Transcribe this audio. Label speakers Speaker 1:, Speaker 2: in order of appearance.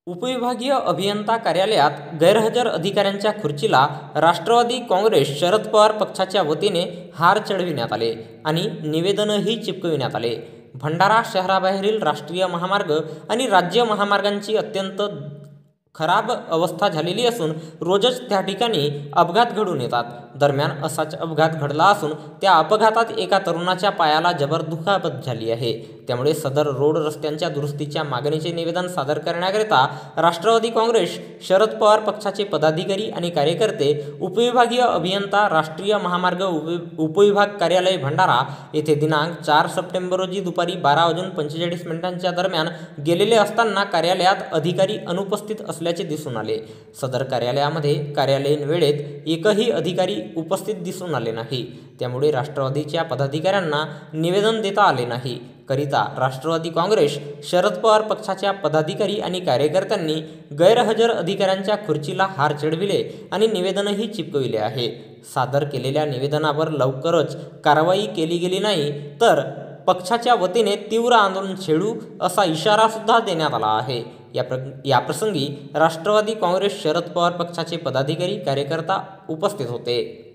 Speaker 1: उपविभागीय अभियंता कार्यालयात गैरहजर अधिकाऱ्यांच्या खुर्चीला राष्ट्रवादी काँग्रेस शरद पवार पक्षाच्या वतीने हार चढविण्यात आले आणि निवेदनही चिपकविण्यात आले. भंडारा शहराबाहेरील राष्ट्रीय महामार्ग आणि राज्य महामार्गांची अत्यंत खराब अवस्था झालेली असून रोजच त्या ठिकाणी अपघात घडून येतात. दरम्यान असाच अपघात घडला असून त्या अपघातात एका तरुणाच्या पायाला जबर दुखापत झाली आहे. त्यामुळे सदर रोड रस्त्यांच्या दुरुस्तीच्या मागणीचे निवेदन सादर करण्याकरिता राष्ट्रवादी काँग्रेस शरद पवार पक्षाचे पदाधिकारी आणि कार्यकर्ते उपविभागीय अभियंता राष्ट्रीय महामार्ग उपविभाग कार्यालय भंडारा येथे दिनांक 4 सप्टेंबर रोजी दुपारी 12:45 दरम्यान गेलेले असताना कार्यालयात अधिकारी अनुपस्थित असल्याचे दिसून आले. सदर कार्यालयामध्ये कार्यालयीन वेळेत एकही अधिकारी उपस्थित दिसून आले नाही. त्यामुळे राष्ट्रवादीच्या पदाधिकाऱ्यांना निवेदन देता आले नाही. करिता राष्ट्रवादी काँग्रेस शरद पवार पक्षाच्या पदाधिकारी आणि कार्यकर्त्यांनी गैरहजर अधिकाऱ्यांच्या खुर्चीला हार चढविले आणि निवेदनही चिपकविले आहे. सादर केलेल्या निवेदनावर लवकरच कारवाई केली गेली नाही तर पक्षाच्या वतीने तीव्र आंदोलन छेडू असा इशारा सुद्धा देण्यात आला आहे. याप्रसंगी राष्ट्रवादी काँग्रेस शरद पवार पक्षाचे पदाधिकारी कार्यकर्ता उपस्थित होते.